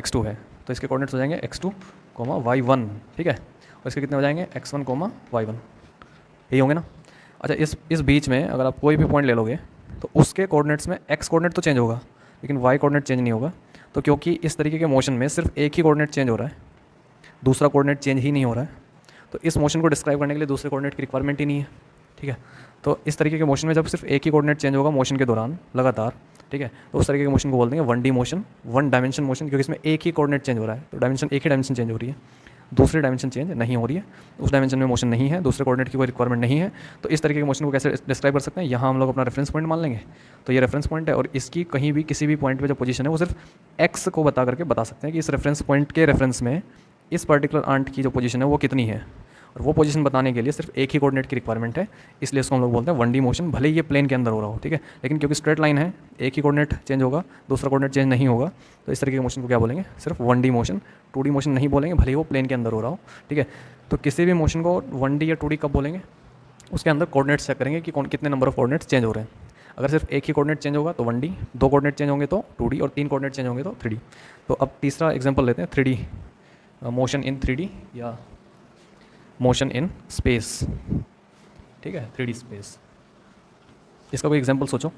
x2 है, तो इसके कोऑर्डिनेट्स हो जाएंगे x2, y1, ठीक है, और इसके कितने हो जाएंगे x1, y1, यही होंगे ना। अच्छा इस बीच में अगर आप कोई भी पॉइंट ले लोगे तो उसके कोऑर्डिनेट्स में x कोऑर्डिनेट तो चेंज होगा लेकिन y कोऑर्डिनेट चेंज नहीं होगा। तो क्योंकि इस तरीके के मोशन में सिर्फ एक ही कोऑर्डिनेट चेंज हो रहा है, दूसरा कोऑर्डिनेट चेंज ही नहीं हो रहा है, तो इस मोशन को डिस्क्राइब करने के लिए दूसरे कोऑर्डिनेट की रिक्वायरमेंट ही नहीं है, ठीक है। तो इस तरीके के मोशन में जब सिर्फ एक ही कोऑर्डिनेट चेंज होगा मोशन के दौरान लगातार, ठीक है, तो उस तरीके के मोशन को बोलते हैं 1D motion, one dimension motion, क्योंकि इसमें एक ही कोऑर्डिनेट चेंज हो रहा है, तो डायमेंशन एक ही डायमेंशन चेंज हो रही है, दूसरी डायमेंशन चेंज नहीं हो रही है, उस डायमेंशन में मोशन नहीं है, दूसरे कोऑर्डिनेट की कोई रिक्वायरमेंट नहीं है। तो इस तरीके के मोशन को कैसे डिस्क्राइब कर सकते हैं, यहाँ हम लोग अपना रेफरेंस पॉइंट मान लेंगे, तो ये रेफरेंस पॉइंट है और इसकी कहीं भी किसी भी पॉइंट पे जो पोजीशन है वो सिर्फ एक्स को बता करके बता सकते हैं कि इस रेफरेंस पॉइंट के रेफरेंस में इस पर्टिकुलर आंट की जो पोजीशन है वो कितनी है, और वो पोजीशन बताने के लिए सिर्फ एक ही कोऑर्डिनेट की रिक्वायरमेंट है, इसलिए इसको हम लोग बोलते हैं 1D मोशन, भले ही ये प्लेन के अंदर हो रहा हो, ठीक है, लेकिन क्योंकि स्ट्रेट लाइन है, एक ही कोऑर्डिनेट चेंज होगा, दूसरा कोऑर्डिनेट चेंज नहीं होगा, तो इस तरीके के मोशन को क्या बोलेंगे, सिर्फ 1D मोशन, 2D मोशन नहीं बोलेंगे, भले ही वो प्लेन के अंदर हो रहा हो, ठीक है। तो किसी भी मोशन को 1D या 2D कब बोलेंगे, उसके अंदर कोऑर्डिनेट्स चेक करेंगे कि कितने नंबर ऑफ कोऑर्डिनेट्स चेंज हो रहे हैं। अगर सिर्फ एक ही कोऑर्डिनेट चेंज होगा तो 1D, दो कोऑर्डिनेट चेंज होंगे तो 2D, और तीन कोऑर्डिनेट चेंज होंगे तो 3D। तो अब तीसरा एग्जाम्पल लेते हैं 3D मोशन इन 3D या मोशन इन स्पेस, ठीक है, 3D स्पेस। इसका कोई एग्जांपल सोचो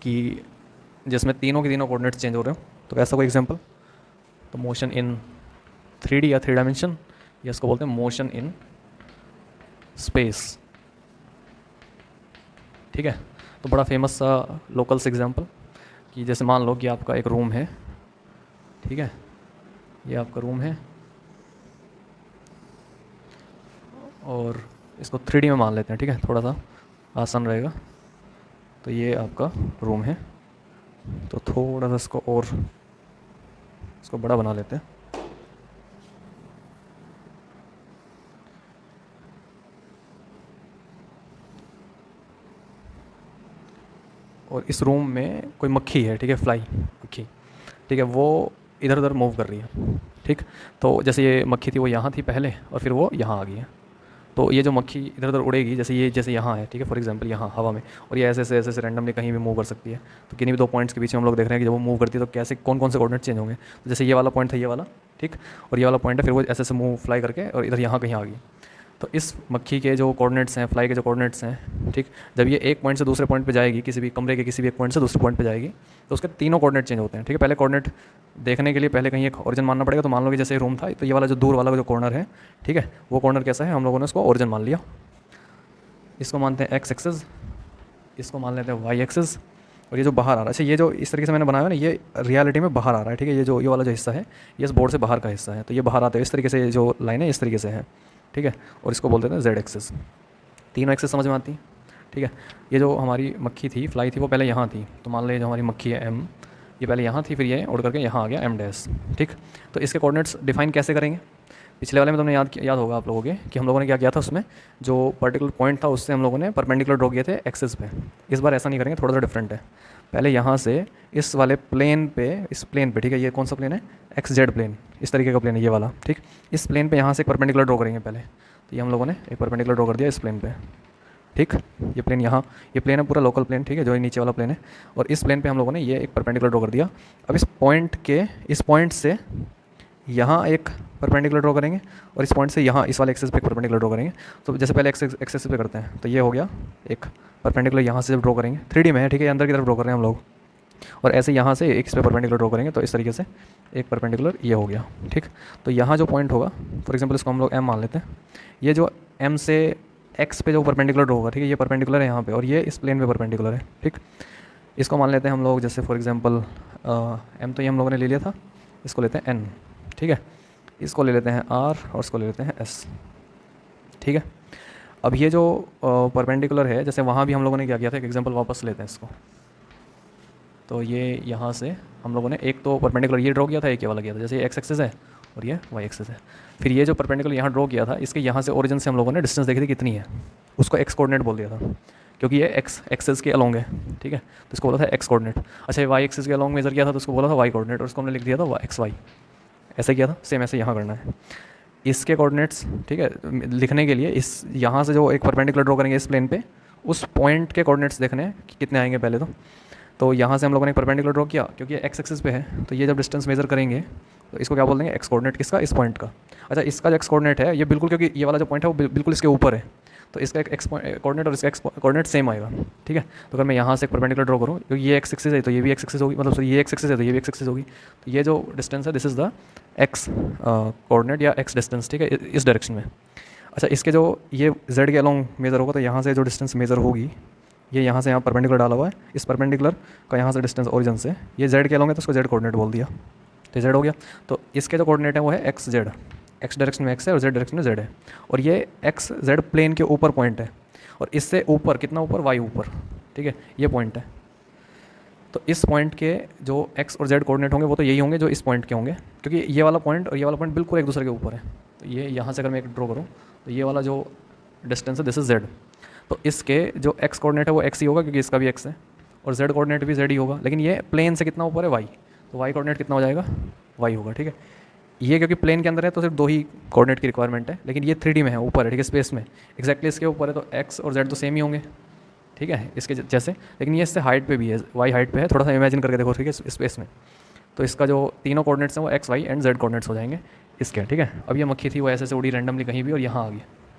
कि जिसमें तीनों के तीनों कोऑर्डिनेट्स चेंज हो रहे हो, तो ऐसा कोई एग्जांपल, तो मोशन इन 3D या 3 डायमेंशन, या इसको बोलते हैं मोशन इन स्पेस, ठीक है। तो बड़ा फेमस सा लोकल से एग्जांपल कि जैसे मान लो कि आपका एक रूम है, ठीक है, ये आपका रूम है और इसको 3D में मान लेते हैं, ठीक है, थोड़ा सा आसान रहेगा। तो ये आपका रूम है, तो थोड़ा सा इसको बड़ा बना लेते हैं। और इस रूम में कोई मक्खी है, ठीक है, फ्लाई मक्खी, ठीक है, वो इधर उधर मूव कर रही है, ठीक। तो जैसे ये मक्खी थी वो यहाँ थी पहले और फिर वो यहाँ आ गई है, तो ये जो मक्खी इधर उधर उड़ेगी, जैसे यहाँ है, ठीक है, फॉर एग्जांपल यहाँ हवा में, और ये ऐसे रैंडमली कहीं भी मूव कर सकती है। तो किन्हीं भी दो पॉइंट्स के बीच में हम लोग देख रहे हैं कि जब वो मूव करती है तो कैसे कौन कौन से कोऑर्डिनेट चेंज होंगे। तो जैसे ये वाला पॉइंट था, ये वाला, ठीक, और ये वाला पॉइंट है, फिर वो ऐसे मूव फ्लाई करके और इधर यहाँ कहीं आ गई। तो इस मक्खी के जो कोऑर्डिनेट्स हैं, फ्लाई के जो कोऑर्डिनेट्स हैं, ठीक, जब ये एक पॉइंट से दूसरे पॉइंट पे जाएगी, किसी भी कमरे के किसी भी एक पॉइंट से दूसरे पॉइंट पे जाएगी, तो उसके तीनों कोऑर्डिनेट चेंज होते हैं, ठीक है। पहले कोऑर्डिनेट देखने के लिए पहले कहीं एक ओरिजिन मानना पड़ेगा। तो मान लो कि जैसे रूम था, तो ये वाला जो दूर वाला जो कॉर्नर है, ठीक है, वो कॉर्नर कैसा है, हम लोगों ने उसको ओरिजिन मान लिया, इसको मानते हैं एक्स एक्सेस, इसको मान लेते हैं वाई एक्सेस, और ये जो बाहर आ रहा है, अच्छा ये जो इस तरीके से मैंने बनाया है ना, ये रियलिटी में बाहर आ रहा है, ठीक है, ये वाला जो हिस्सा है ये इस बोर्ड से बाहर का हिस्सा है, तो ये बाहर आते हैं इस तरीके से, जो लाइन है इस तरीके से है, ठीक है, और इसको बोलते हैं जेड एक्सेस। तीनों एक्सेस समझ में आती है, ठीक है। ये जो हमारी मक्खी थी, फ्लाई थी, वो पहले यहाँ थी, तो मान लो जो हमारी मक्खी है एम, ये पहले यहाँ थी, फिर ये उड़ करके यहाँ आ गया एम डैश, ठीक। तो इसके कोऑर्डिनेट्स डिफाइन कैसे करेंगे, पिछले वाले में तुमने याद होगा आप लोगों के कि हम लोगों ने क्या किया था, उसमें जो पर्टिकुलर पॉइंट था उससे हम लोगों ने परपेंडिकुलर ड्रॉ किए थे एक्सेस पे। इस बार ऐसा नहीं करेंगे, थोड़ा सा डिफरेंट है। पहले यहाँ से इस वाले प्लेन पे, इस प्लेन पे, ठीक है, ये कौन सा प्लेन है, एक्स जेड प्लेन, इस तरीके का प्लेन है ये वाला, ठीक। इस प्लेन पे यहाँ से एक परपेंडिकुलर ड्रॉ करेंगे पहले, तो ये हम लोगों ने एक परपेंडिकुलर ड्रॉ कर दिया इस प्लेन पे, ठीक। ये प्लेन यहाँ, ये प्लेन है पूरा लोकल प्लेन, ठीक है, जो नीचे वाला प्लेन है, और इस प्लेन पे हम लोगों ने ये एक परपेंडिकुलर ड्रॉ कर दिया। अब इस पॉइंट से यहाँ एक परपेंडिकुलर ड्रॉ करेंगे, और इस पॉइंट से यहाँ इस वाले एक्सेस पे एक परपेंडिकुलर ड्रॉ करेंगे। तो जैसे पहले एक्सेस पे करते हैं, तो ये हो गया एक परपेंडिकुलर, यहाँ से जब ड्रॉ करेंगे 3D में है, ठीक है, अंदर की तरफ ड्रॉ कर रहे हैं हम लोग, और ऐसे यहाँ से एक इस पर परपेंडिकुलर ड्रॉ करेंगे तो इस तरीके से एक परपेंडिकुलर ये हो गया, ठीक। तो यहाँ जो पॉइंट होगा, फॉर एग्जांपल इसको हम लोग m मान लेते हैं, ये जो m से x पे जो परपेंडिकुलर ड्रॉ होगा, ठीक है, ये परपेंडिकुलर है यहाँ पे और ये इस प्लेन पे परपेंडिकुलर है, ठीक। इसको मान लेते हैं हम लोग, जैसे फॉर एग्जांपल m तो ये हम लोगों ने ले लिया था, इसको लेते हैं n, ठीक है, इसको ले लेते हैं r और इसको ले लेते हैं s, ठीक है। अब ये जो परपेंडिकुलर है, जैसे वहाँ भी हम लोगों ने क्या किया था, एक एग्जांपल वापस लेते हैं इसको। तो ये यहाँ से हम लोगों ने एक तो परपेंडिकुलर ये ड्रॉ किया था, एक ये वाला किया था, जैसे ये एक्स एक्सिस है और ये वाई एक्सिस है। फिर ये जो परपेंडिकुलर यहाँ ड्रॉ किया था, इसके यहाँ से ओरिजिन से हम लोगों ने डिस्टेंस देखी थी कितनी है, उसको एक्स कोऑर्डिनेट बोल दिया था, क्योंकि ये एक्स एक्सिस के अलोंग है, ठीक है, तो इसको बोला था एक्स कोऑर्डिनेट। अच्छा, वाई एक्सिस के अलोंग मेजर किया था तो उसको बोला था वाई कोऑर्डिनेट, और उसको हमने लिख दिया था एक्स वाई, ऐसा किया था। सेम ऐसे यहाँ करना है इसके कोऑर्डिनेट्स, ठीक है, लिखने के लिए इस यहाँ से जो एक परपेंडिकुलर ड्रॉ करेंगे इस प्लेन पे, उस पॉइंट के कोऑर्डिनेट्स देखने हैं कि कितने आएंगे पहले तो यहाँ से हम लोगों ने एक परपेंडिकुलर ड्रॉ किया, क्योंकि ये एक्स एक्सिस पे है, तो ये जब डिस्टेंस मेजर करेंगे तो इसको क्या बोल देंगे, एक्स कोऑर्डिनेट किसका, इस पॉइंट का। अच्छा, इसका जो एक्स कोऑर्डिनेट है ये बिल्कुल, क्योंकि ये वाला जो पॉइंट है वो बिल्कुल इसके ऊपर है, तो इसका एक एक्स कोऑर्डिनेट और इसका एक्स कोऑर्डिनेट सेम आएगा, ठीक है। तो अगर मैं यहाँ से एक परपेंडिकुलर ड्रॉ करूँ, क्योंकि ये एक्स एक्सिस है तो ये भी एक्स एक्सिस होगी, मतलब ये एक्स एक्सिस है तो ये भी एक्स एक्सिस होगी, तो ये जो डिस्टेंस है this is the x coordinate या एक्स डिस्टेंस, ठीक है, इस डायरेक्शन में। अच्छा, इसके जो ये जेड के अलोंग मेजर होगा, तो यहाँ से जो डिस्टेंस मेजर होगी, ये यहाँ से यहाँ परपेंडिकुलर डाला हुआ है, इस परपेंडिकुलर का यहाँ से डिस्टेंस ओरिजिन से, ये जेड के अलोंग है तो उसको जेड कोऑर्डिनेट बोल दिया, तो जेड हो गया। तो इसके जो कोऑर्डिनेट है वो है एक्स जेड, एक्स डायरेक्शन में एक्स है और जेड डायरेक्शन में जेड है, और ये एक्स जेड प्लेन के ऊपर पॉइंट है, और इससे ऊपर कितना ऊपर, वाई ऊपर, ठीक है, ये पॉइंट है। तो इस पॉइंट के जो एक्स और जेड कोऑर्डिनेट होंगे वो तो यही होंगे जो इस पॉइंट के होंगे, क्योंकि ये वाला पॉइंट और ये वाला पॉइंट बिल्कुल एक दूसरे के ऊपर है। तो ये यहाँ से अगर मैं एक ड्रॉ करूँ तो ये वाला जो डिस्टेंस है दिस इज जेड, तो इसके जो एक्स कोऑर्डिनेट है वो एक्स ही होगा, क्योंकि इसका भी एक्स है, और जेड कोऑर्डिनेट भी जेड ही होगा, लेकिन ये प्लेन से कितना ऊपर है, वाई, तो वाई कोऑर्डिनेट कितना हो जाएगा, वाई होगा, ठीक है। ये क्योंकि प्लेन के अंदर है तो सिर्फ दो ही कोऑर्डिनेट की रिक्वायरमेंट है, लेकिन ये 3D में है, ऊपर है, ठीक है, स्पेस में एक्जैक्टली इसके ऊपर है, तो एक्स और जेड तो सेम ही होंगे, ठीक है, इसके जैसे, लेकिन ये इससे हाइट पे भी है, वाई हाइट पे है, थोड़ा सा इमेजिन करके देखो, ठीक है, स्पेस में। तो इसका जो तीनों कोऑर्डिनेट्स हैं वो x y and z coordinates हो जाएंगे इसके, ठीक है। अब ये मक्खी थी वो ऐसे उड़ी रैंडमली कहीं भी और यहाँ आ गई,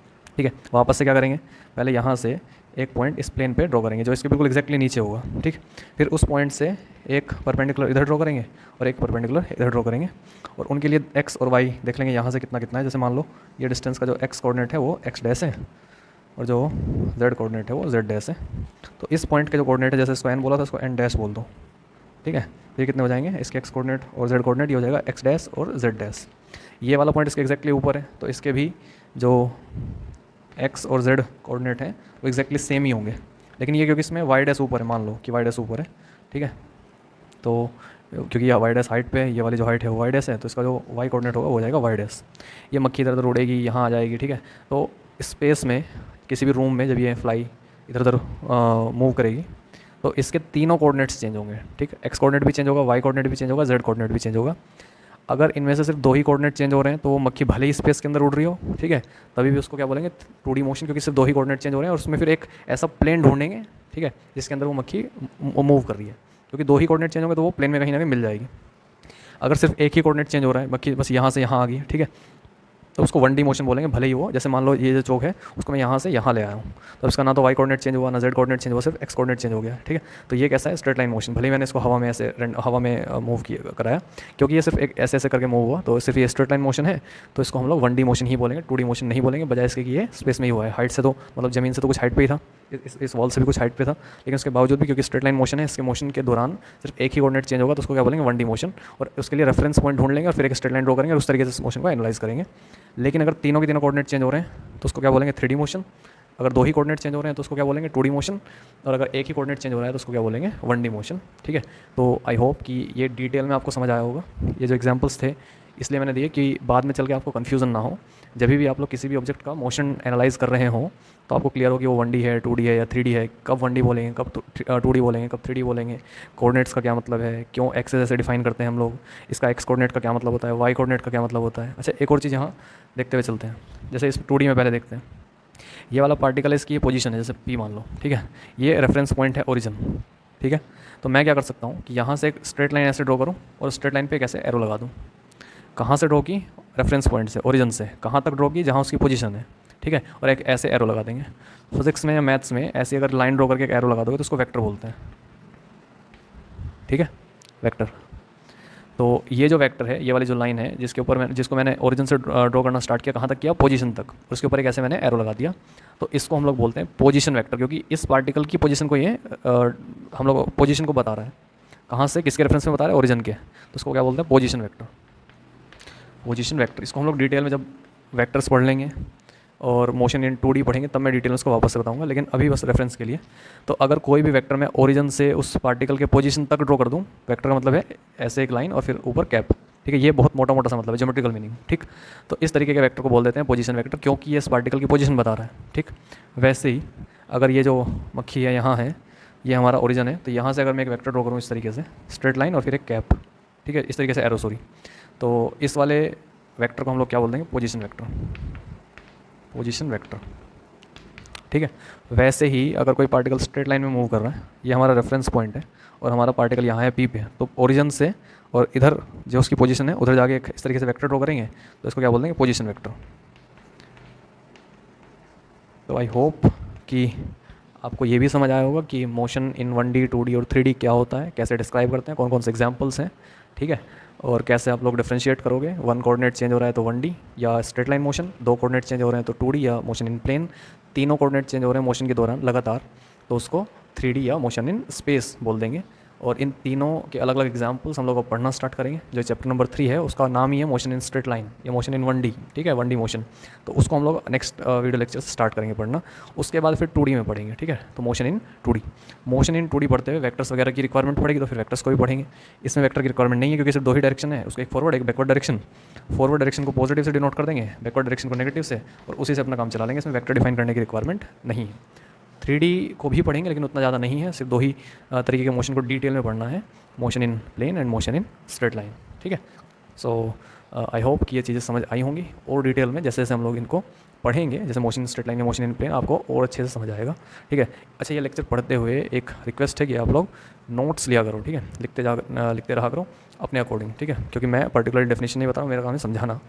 ठीक है। वापस से क्या करेंगे, पहले यहाँ से एक पॉइंट इस प्लेन पे ड्रॉ करेंगे जो इसके बिल्कुल एक्जैक्टली नीचे होगा, ठीक। फिर उस पॉइंट से एक परपेंडिकुलर इधर ड्रॉ करेंगे और एक परपेंडिकुलर इधर ड्रॉ करेंगे, और उनके लिए एक्स और वाई देख लेंगे यहाँ से कितना कितना है। जैसे मान लो ये डिस्टेंस का जो एक्स कोऑर्डिनेट है वो एक्स डैश है और जो जेड कोऑर्डिनेट है वो जेड डैश है। तो इस पॉइंट के जो कोऑर्डिनेट है, जैसे इसको एन बोला था, इसको एन डैश बोल दो, ठीक है। ये कितने हो जाएंगे, इसके एक्स कोऑर्डिनेट और जेड कोऑर्डिनेट ये हो जाएगा एक्स डैश और जेड डैश। ये वाला पॉइंट इसके एक्जैक्टली ऊपर है, तो इसके भी जो एक्स और जेड कोऑर्डिनेट हैं वो एक्जैक्टली सेम ही होंगे, लेकिन ये क्योंकि इसमें वाई डैश ऊपर है, मान लो कि वाई डैश ऊपर है, ठीक है। तो क्योंकि ये वाई डैश हाइट पे है, ये वाली जो हाइट है वो वाई डैश है, तो इसका जो वाई कोऑर्डिनेट होगा वो हो जाएगा वाई डैश। ये मक्खी इधर उधर उड़ेगी, यहाँ आ जाएगी, ठीक है। तो स्पेस में किसी भी रूम में जब ये फ्लाई इधर उधर मूव करेगी तो इसके तीनों कोऑर्डिनेट्स चेंज होंगे, ठीक है। एक्स कोऑर्डिनेट भी चेंज होगा, वाई कोऑर्डिनेट भी चेंज होगा, जेड कोऑर्डिनेट भी चेंज होगा। अगर इनमें से सिर्फ दो ही कोऑर्डिनेट चेंज हो रहे हैं तो वो मक्खी भले ही स्पेस के अंदर उड़ रही हो, ठीक है, तभी भी उसको क्या बोलेंगे, 2D मोशन, क्योंकि सिर्फ दो ही कोऑर्डिनेट चेंज हो रहे हैं और उसमें फिर एक ऐसा प्लेन ढूंढेंगे, ठीक है, जिसके अंदर वो मक्खी मूव कर रही है। क्योंकि दो ही कोऑर्डिनेट चेंज होंगे तो वो प्लेन में कहीं ना कहीं मिल जाएगी। अगर सिर्फ एक ही कोऑर्डिनेट चेंज हो रहा है, मक्खी बस यहाँ से यहाँ आ गई, ठीक है, तो उसको 1D मोशन बोलेंगे, भले ही वो, जैसे मान लो ये जो चौक है उसको मैं यहाँ से यहाँ ले आया हूँ, तो उसका ना तो वाई कोऑर्डिनेट चेंज हुआ ना जेड कोऑर्डिनेट चेंज हुआ, सिर्फ एक्स कोऑर्डिनेट चेंज हो गया, ठीक है। तो ये कैसा है, स्ट्रेट लाइन मोशन, भले ही मैंने इसको हवा में ऐसे हवा में मूव किया कराया, क्योंकि ये सिर्फ एक ऐसे ऐसे करके मूव हुआ, तो सिर्फ ये स्ट्रेट लाइन मोशन है, तो इसको हम लोग 1D मोशन ही बोलेंगे, 2D मोशन नहीं बोलेंगे, बजाय इसके कि ये स्पेस में ही हुआ है। हाइट से तो मतलब ज़मीन से तो कुछ हाइट पे ही था, इस वॉल से भी कुछ हाइट पे था, लेकिन उसके बावजूद भी क्योंकि स्ट्रेट लाइन मोशन है, इसके मोशन के दौरान सिर्फ एक ही कोऑर्डिनेट चेंज होगा, तो उसको क्या बोलेंगे, 1D मोशन। और उसके लिए रेफरेंस पॉइंट ढूंढ लेंगे और फिर एक स्ट्रेट लाइन ड्रॉ करेंगे और उस तरीके से इस मोशन को एनालाइज करेंगे। लेकिन अगर तीनों के तीनों कोऑर्डिनेट चेंज हो रहे हैं तो उसको क्या बोलेंगे, 3D मोशन। अगर दो ही कोऑर्डिनेट चेंज हो रहे हैं तो उसको क्या बोलेंगे, 2D मोशन। और अगर एक ही कोऑर्डिनेट चेंज हो रहा है तो उसको क्या बोलेंगे, 1D मोशन, ठीक है। तो आई होप कि ये डिटेल में आपको समझ आया होगा। ये जो एग्जांपल्स थे इसलिए मैंने दिए कि बाद में चल के आपको कन्फ्यूज़न ना हो। जब भी आप लोग किसी भी ऑब्जेक्ट का मोशन एनालाइज कर रहे हो तो आपको क्लियर हो कि वो 1D है, 2D है या 3D है, कब 1D बोलेंगे, कब 2D बोलेंगे, कब 3D बोलेंगे, कोऑर्डिनेट्स का क्या मतलब है, क्यों एक्सेस ऐसे डिफाइन करते हैं हम लोग, इसका एक्स कोऑर्डिनेट का क्या मतलब होता है, वाई कोऑर्डिनेट का क्या मतलब होता है। अच्छा, एक और चीज़ यहाँ देखते हुए चलते हैं, जैसे इस 2D में पहले देखते हैं। ये वाला पार्टिकल है, इसकी ये पोजीशन है, जैसे P मान लो, ठीक है, ये रेफरेंस पॉइंट है ओरिजिन, ठीक है। तो मैं क्या कर सकता हूँ कि यहाँ से एक स्ट्रेट लाइन ऐसे ड्रॉ करूँ और स्ट्रेट लाइन पे एक ऐसे एरो लगा दूँ। कहाँ से ड्रॉ की, रेफरेंस पॉइंट से, ओरिजिन से कहाँ तक ड्रॉ की, जहाँ उसकी पोजीशन है, ठीक है, और एक ऐसे एरो लगा देंगे। फिजिक्स में या मैथ्स में ऐसे अगर लाइन ड्रॉ करके एक एरो लगा दोगे तो उसको वेक्टर बोलते हैं, ठीक है, वेक्टर। तो ये जो वेक्टर है, ये वाली जो लाइन है जिसके ऊपर जिसको मैंने ओरिजिन से ड्रॉ करना स्टार्ट किया, कहाँ तक किया, पोजीशन तक, उसके ऊपर एक ऐसे मैंने एरो लगा दिया, तो इसको हम लोग बोलते हैं पोजीशन वेक्टर, क्योंकि इस पार्टिकल की पोजीशन को ये हम लोग पोजीशन को बता रहा है, कहाँ से, किसके रेफरेंस में बता रहा है, ओरिजिन के, तो उसको क्या बोलते हैं, पोजीशन वेक्टर। पोजीशन वेक्टर, इसको हम लोग डिटेल में जब वेक्टर्स पढ़ लेंगे और मोशन इन 2D पढ़ेंगे तब मैं डिटेल में उसको वापस बताऊंगा, लेकिन अभी बस रेफरेंस के लिए। तो अगर कोई भी वेक्टर मैं ओरिजिन से उस पार्टिकल के पोजीशन तक ड्रॉ कर दूं, वेक्टर का मतलब है ऐसे एक लाइन और फिर ऊपर कैप, ठीक है, ये बहुत मोटा मोटा सा मतलब है, ज्योमेट्रिकल मीनिंग, ठीक। तो इस तरीके के वेक्टर को बोल देते हैं पोजीशन वेक्टर, क्योंकि ये इस पार्टिकल की पोजीशन बता रहा है, ठीक। वैसे ही अगर ये जो मक्खी है यहाँ है, ये हमारा ओरिजिन है, तो यहाँ से अगर मैं एक वेक्टर ड्रॉ करूँ इस तरीके से, स्ट्रेट लाइन और फिर एक कैप, ठीक है, इस तरीके से एरो, सॉरी, तो इस वाले वेक्टर को हम लोग क्या बोल देंगे, पोजीशन वेक्टर, पोजीशन वेक्टर, ठीक है। वैसे ही अगर कोई पार्टिकल स्ट्रेट लाइन में मूव कर रहा है, ये हमारा रेफरेंस पॉइंट है और हमारा पार्टिकल यहाँ है पी पे, तो ओरिजिन से और इधर जो उसकी पोजीशन है उधर जाके इस तरीके से वेक्टर ड्रॉ करेंगे, तो इसको क्या बोल देंगे, पोजीशन वेक्टर। तो आई होप कि आपको ये भी समझ आया होगा कि मोशन इन 1D 2D और 3D क्या होता है, कैसे डिस्क्राइब करते हैं, कौन कौन से एग्जाम्पल्स हैं, ठीक है, और कैसे आप लोग डिफ्रेंशिएट करोगे, 1 कोऑर्डिनेट चेंज हो रहा है तो 1D या straight line motion, 2 coordinate change हो रहे हैं तो 2D या मोशन इन प्लेन, तीनों कोऑर्डिनेट चेंज हो रहे हैं मोशन के दौरान लगातार, तो उसको 3D या मोशन इन स्पेस बोल देंगे। और इन तीनों के अलग अलग एग्जाम्पल्स हम लोग को पढ़ना स्टार्ट करेंगे। जो चैप्टर नंबर 3 है उसका नाम ही है मोशन इन स्ट्रेट लाइन या मोशन इन 1D, ठीक है, 1D मोशन। तो उसको हम लोग नेक्स्ट वीडियो लेक्चर से स्टार्ट करेंगे पढ़ना। उसके बाद फिर 2D में पढ़ेंगे, ठीक है। तो motion in 2D, motion in 2D पढ़ते हुए वेक्टर्स वगैरह की रिक्वायरमेंट पड़ेगी, तो फिर वेक्टर्स को भी पढ़ेंगे। इसमें वेक्टर की रिक्वायरमेंट नहीं है क्योंकि सिर्फ 2 ही डायरेक्शन है, उसको एक फॉरवर्ड एक बैकवर्ड डायरेक्शन। फॉरवर्ड डायरेक्शन को पॉजिटिव से डिनोट कर देंगे, बैकवर्ड डायरेक्शन को नेगेटिव से, और उसी से अपना काम चला लेंगे। इसमें वेक्टर डिफाइन करने की रिक्वायरमेंट नहीं है। 3D को भी पढ़ेंगे लेकिन उतना ज़्यादा नहीं है, सिर्फ 2 ही तरीके के मोशन को डिटेल में पढ़ना है, motion in plane and motion in straight line, ठीक है। सो आई होप कि ये चीज़ें समझ आई होंगी, और डिटेल में जैसे जैसे हम लोग इनको पढ़ेंगे, जैसे मोशन इन स्ट्रेट लाइन या मोशन इन प्लेन, आपको और अच्छे से समझ आएगा, ठीक है। अच्छा, ये लेक्चर पढ़ते हुए एक रिक्वेस्ट है कि आप लोग नोट्स लिया करो, ठीक है, लिखते रहा करो अपने अकॉर्डिंग, ठीक है, क्योंकि मैं पर्टिकुलर डेफिनेशन नहीं बता रहा हूँ, मेरा काम है समझाना।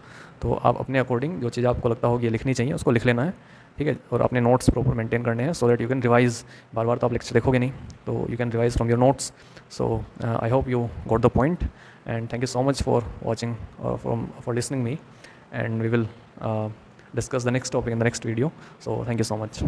तो आप अपने अकॉर्डिंग जो चीज़ आपको लगता होगी ये लिखनी चाहिए, उसको लिख लेना है, ठीक है, और अपने नोट्स प्रॉपर मेंटेन करने हैं, so that you can revise. बार बार तो आप लेक्चर देखोगे नहीं, तो you can revise from your notes. So I hope you got the point, and thank you so much for watching, for listening me, and we will discuss the next topic in the next video. So thank you so much.